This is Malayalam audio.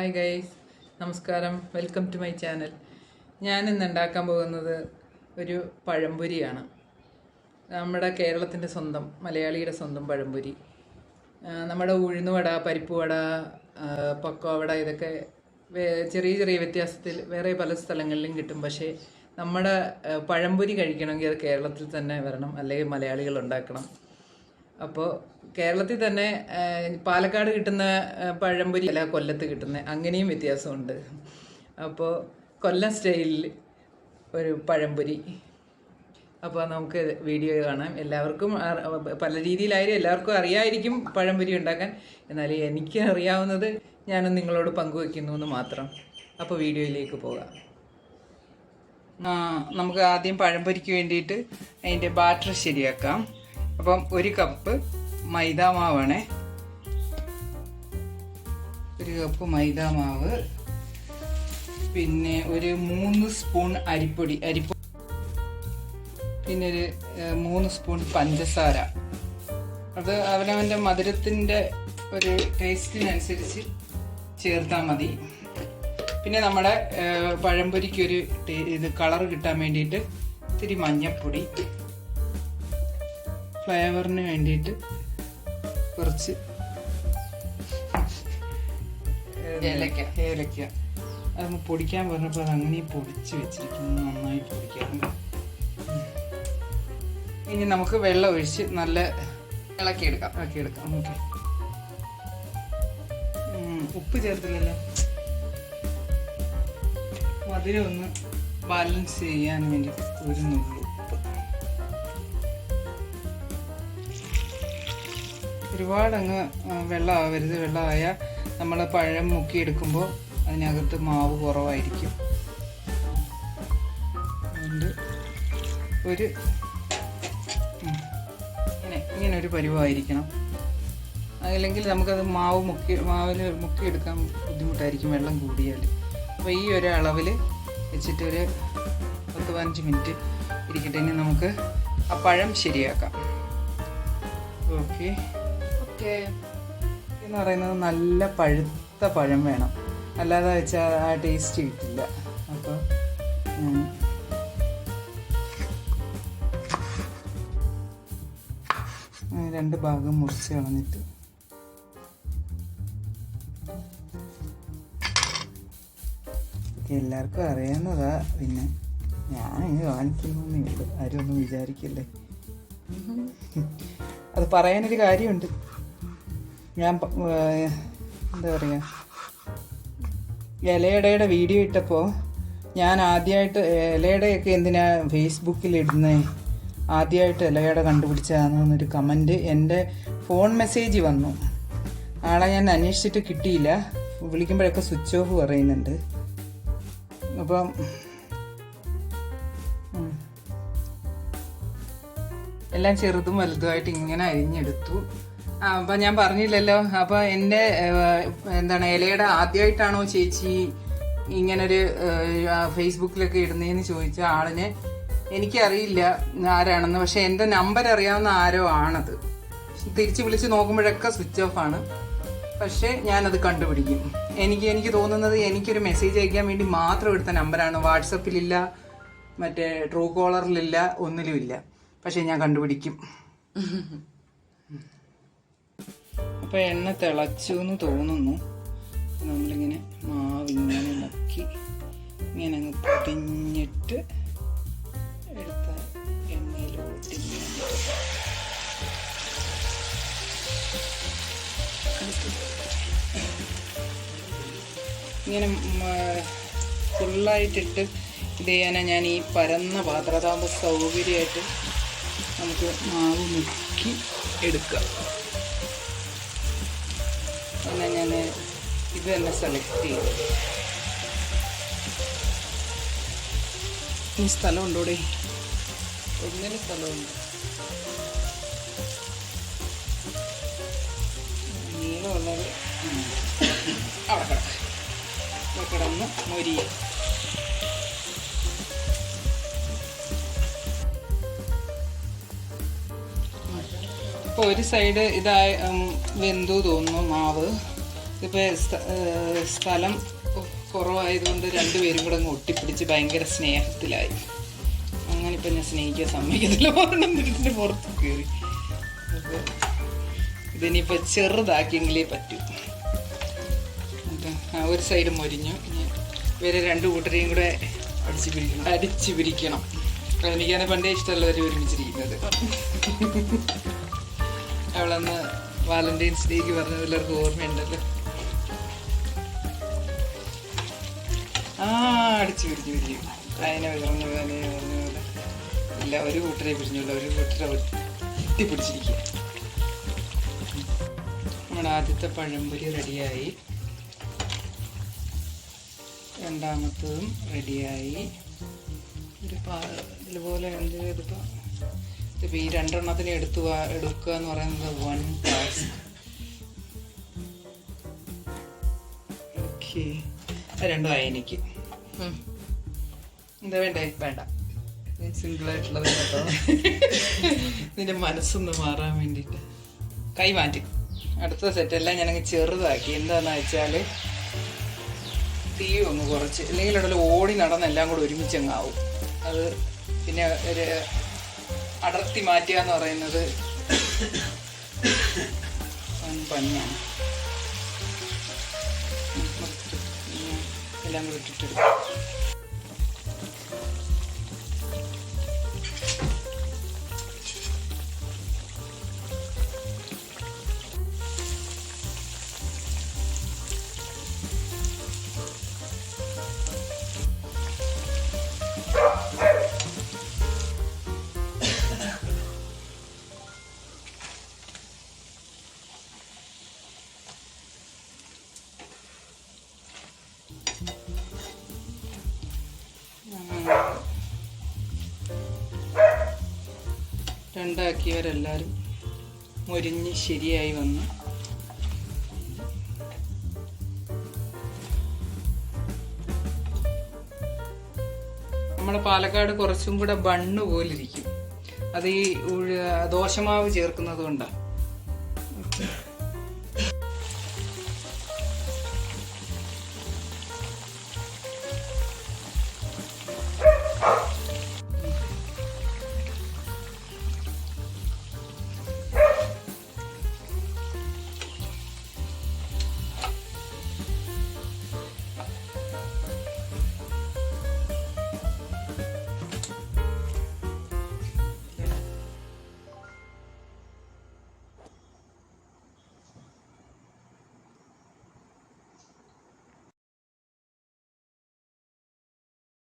ഹായ് ഗൈസ്, നമസ്കാരം. Welcome to my channel. ഞാനിന്ന് ഉണ്ടാക്കാൻ പോകുന്നത് ഒരു പഴംപൊരിയാണ്. നമ്മുടെ കേരളത്തിൻ്റെ സ്വന്തം, മലയാളിയുടെ സ്വന്തം പഴംപൊരി. നമ്മുടെ ഉഴുന്നുവട, പരിപ്പുവട, പക്കവട ഇതൊക്കെ ചെറിയ ചെറിയ വ്യത്യാസത്തിൽ വേറെ പല സ്ഥലങ്ങളിലും കിട്ടും. പക്ഷേ നമ്മുടെ പഴംപൊരി കഴിക്കണമെങ്കിൽ അത് കേരളത്തിൽ തന്നെ വരണം, അല്ലെങ്കിൽ മലയാളികൾ ഉണ്ടാക്കണം. അപ്പോൾ കേരളത്തിൽ തന്നെ പാലക്കാട് കിട്ടുന്ന പഴംപൊരി അല്ല കൊല്ലത്ത് കിട്ടുന്ന, അങ്ങനെയും വ്യത്യാസമുണ്ട്. അപ്പോൾ കൊല്ലം സ്റ്റൈലിൽ ഒരു പഴംപൊരി. അപ്പോൾ നമുക്ക് വീഡിയോ കാണാം. എല്ലാവർക്കും പല രീതിയിലായാലും എല്ലാവർക്കും അറിയാമായിരിക്കും പഴംപൊരി ഉണ്ടാക്കാൻ. എന്നാൽ എനിക്ക് അറിയാവുന്നത് ഞാനും നിങ്ങളോട് പങ്കുവയ്ക്കുന്നു എന്ന് മാത്രം. അപ്പോൾ വീഡിയോയിലേക്ക് പോകാം. നമുക്ക് ആദ്യം പഴംപൊരിക്ക് വേണ്ടിയിട്ട് അതിൻ്റെ ബാറ്റർ ശരിയാക്കാം. അപ്പം 1 കപ്പ് മൈദാമാവാണ്. 1 കപ്പ് മൈദാമാവ്, പിന്നെ ഒരു 3 സ്പൂൺ അരിപ്പൊടി, പിന്നെ ഒരു 3 സ്പൂൺ പഞ്ചസാര. അത് അവനവൻ്റെ മധുരത്തിൻ്റെ ഒരു ടേസ്റ്റിനനുസരിച്ച് ചേർത്താൽ മതി. പിന്നെ നമ്മുടെ പഴംപൊരിക്കൊരു ഇത് കളർ കിട്ടാൻ വേണ്ടിയിട്ട് ഇത്തിരി മഞ്ഞൾപ്പൊടി, ഫ്ലേവറിന് വേണ്ടിയിട്ട് കുറച്ച് ഏലക്ക. അതൊന്ന് പൊടിക്കാൻ പറഞ്ഞപ്പോൾ അത് അങ്ങനെ പൊടിച്ച് വെച്ചിരിക്കുന്നു. നന്നായി പൊടിക്കാം. ഇനി നമുക്ക് വെള്ളം ഒഴിച്ച് നല്ല ഇളക്കിയെടുക്കാം. ഓക്കെ. ഉപ്പ് ചേർത്തില്ലല്ലോ. മധുരം ഒന്ന് ബാലൻസ് ചെയ്യാൻ വേണ്ടി ഒരു നുള്ളു ഉപ്പ്. ഒരുപാടങ്ങ് വെള്ളമാവരുത്. വെള്ളമായാൽ നമ്മൾ പഴം മുക്കിയെടുക്കുമ്പോൾ അതിനകത്ത് മാവ് കുറവായിരിക്കും. അതുകൊണ്ട് ഇങ്ങനെ ഒരു പരുവമായിരിക്കണം. അല്ലെങ്കിൽ നമുക്കത് മാവിൽ മുക്കിയെടുക്കാൻ ബുദ്ധിമുട്ടായിരിക്കും വെള്ളം കൂടിയാൽ. അപ്പോൾ ഈ ഒരു അളവിൽ വെച്ചിട്ട് ഒരു 10-15 മിനിറ്റ് ഇരിക്കട്ടെ. ഇനി നമുക്ക് ആ പഴം ശരിയാക്കാം. ഓക്കെ എന്ന് പറയുന്നത് നല്ല പഴുത്ത പഴം വേണം, അല്ലാതെ വെച്ചാൽ ആ ടേസ്റ്റ് കിട്ടില്ല. അപ്പോൾ 2 ഭാഗം മുറിച്ച് കളഞ്ഞിട്ട് എല്ലാവർക്കും അറിയാവുന്നതാ. പിന്നെ ഞാൻ ഇങ്ങനെ കാണിക്കുന്നേ ഉള്ളൂ, ആരും ഒന്നും വിചാരിക്കല്ലേ. അത് പറയാനൊരു കാര്യമുണ്ട്. ഞാൻ എന്താ പറയുക, ഇലയടയുടെ വീഡിയോ ഇട്ടപ്പോൾ ഞാൻ ആദ്യമായിട്ട് ഇലയടയൊക്കെ എന്തിനാ ഫേസ്ബുക്കിൽ ഇടുന്നേ, ആദ്യമായിട്ട് ഇലയട കണ്ടുപിടിച്ചതാണെന്നൊരു കമൻറ്റ് എൻ്റെ ഫോൺ മെസ്സേജ് വന്നു. ആളെ ഞാൻ അന്വേഷിച്ചിട്ട് കിട്ടിയില്ല. വിളിക്കുമ്പോഴൊക്കെ സ്വിച്ച് ഓഫ് പറയുന്നുണ്ട്. അപ്പം എല്ലാം ചെറുതും വലുതുമായിട്ട് ഇങ്ങനെ അരിഞ്ഞെടുത്തു. അപ്പം ഞാൻ പറഞ്ഞില്ലല്ലോ. അപ്പോൾ എൻ്റെ ഇലയുടെ ആദ്യമായിട്ടാണോ ചേച്ചി ഇങ്ങനൊരു ഫേസ്ബുക്കിലൊക്കെ ഇടുന്നതെന്ന് ചോദിച്ച ആളിനെ എനിക്കറിയില്ല ആരാണെന്ന്. പക്ഷെ എൻ്റെ നമ്പർ അറിയാവുന്ന ആരോ ആണത്. തിരിച്ച് വിളിച്ച് നോക്കുമ്പോഴൊക്കെ സ്വിച്ച് ഓഫ് ആണ്. പക്ഷേ ഞാനത് കണ്ടുപിടിക്കും. എനിക്ക് തോന്നുന്നത് എനിക്കൊരു മെസ്സേജ് അയക്കാൻ വേണ്ടി മാത്രം എടുത്ത നമ്പറാണ്. വാട്സപ്പിലില്ല, മറ്റേ ട്രൂ കോളറിലില്ല, ഒന്നിലുമില്ല. പക്ഷെ ഞാൻ കണ്ടുപിടിക്കും. അപ്പോൾ എണ്ണ തിളച്ചു എന്ന് തോന്നുന്നു. നമ്മളിങ്ങനെ മാവിങ്ങനെ മുക്കി ഇങ്ങനെ അങ്ങ് പൊതിഞ്ഞിട്ട് എടുത്ത എണ്ണയിലോട്ട് ഇങ്ങനെ ഫുള്ളായിട്ടിട്ട് ഇത് ചെയ്യാനാണ് ഞാൻ ഈ പരന്ന പാത്രത്താകുമ്പോൾ സൗകര്യമായിട്ട് നമുക്ക് മാവ് മുക്കി എടുക്കാം. അങ്ങനെ ഞാൻ ഇത് തന്നെ സെലക്ട് ചെയ്തു. ഈ സ്ഥലമുണ്ടോടെ? ഒന്നിന് സ്ഥലമുണ്ട്. നീളമുള്ളത് അവിടെ കിടന്ന് മൊരിയും. ഇപ്പോൾ ഒരു സൈഡ് ഇതായി വെന്തു തോന്നുന്നു മാവ്. ഇതിപ്പോൾ സ്ഥലം കുറവായതുകൊണ്ട് രണ്ടുപേരും കൂടെ അങ്ങ് ഒട്ടിപ്പിടിച്ച് ഭയങ്കര സ്നേഹത്തിലായി. അങ്ങനെ ഇപ്പം ഞാൻ സ്നേഹിക്കാൻ സമ്മതിക്കത്തില്ല, ഒരെണ്ണം വീട്ടിൻ്റെ പുറത്ത് കയറി. അപ്പോൾ ഇതിനിപ്പോൾ ചെറുതാക്കിയെങ്കിലേ പറ്റൂ. അപ്പം ഒരു സൈഡ് മൊരിഞ്ഞു. ഇനി വേറെ രണ്ട് കൂട്ടരെയും കൂടെ അടിച്ച് പിരിക്കണം. എനിക്കതിനെ പണ്ടേ ഇഷ്ടമുള്ളവർ ഒരുമിച്ചിരിക്കുന്നത്. അവളന്ന് വാലന്റൈൻസ് ഡേക്ക് പറഞ്ഞത് എല്ലാവർക്കും ഓർമ്മയുണ്ടല്ലോ. അടിച്ചു പിരിക്കും. അതിനെ പറഞ്ഞ പോലെ ഇല്ല, ഒരു കൂട്ടരെ പിരിഞ്ഞുള്ള, ഒരു കൂട്ടരെ ഒട്ടിപ്പിടിച്ചിരിക്കുക. നമ്മുടെ ആദ്യത്തെ പഴംപൊരി റെഡിയായി. രണ്ടാമത്തതും റെഡിയായി. ഇതുപോലെ എന്ത് ഇതിപ്പോൾ ഈ രണ്ടെണ്ണത്തിന് എടുക്കുക എന്ന് പറയുന്നത് 1 ടാസ്ക്. ഓക്കെ, രണ്ടും എനിക്ക് എന്താ വേണ്ടേ? വേണ്ട, സിംഗിളായിട്ടുള്ളത് കേട്ടോ. നിന്റെ മനസ്സൊന്ന് മാറാൻ വേണ്ടിയിട്ട് കൈ മാറ്റി. അടുത്ത സെറ്റെല്ലാം ഞാനങ്ങ് ചെറുതാക്കി. എന്താണെന്ന് വെച്ചാൽ തീയും ഒന്ന് കുറച്ച്, അല്ലെങ്കിൽ ഇവിടെ ഓടി നടന്ന് എല്ലാം കൂടെ ഒരുമിച്ചങ്ങാവും. അത് പിന്നെ ഒരു അടർത്തി മാറ്റുക എന്ന് പറയുന്നത് പണിയാണ്. എല്ലാം കൂടെ ഇട്ടിട്ടെടുക്കും. രണ്ടാക്കിയവരെല്ലാവരും മൊരിഞ്ഞ് ശരിയായി വന്നു. നമ്മുടെ പാലക്കാട് കുറച്ചും കൂടെ ബണ്ണ് പോലിരിക്കും. അത് ഈ ദോശമാവ് ചേർക്കുന്നത് കൊണ്ടാണ്.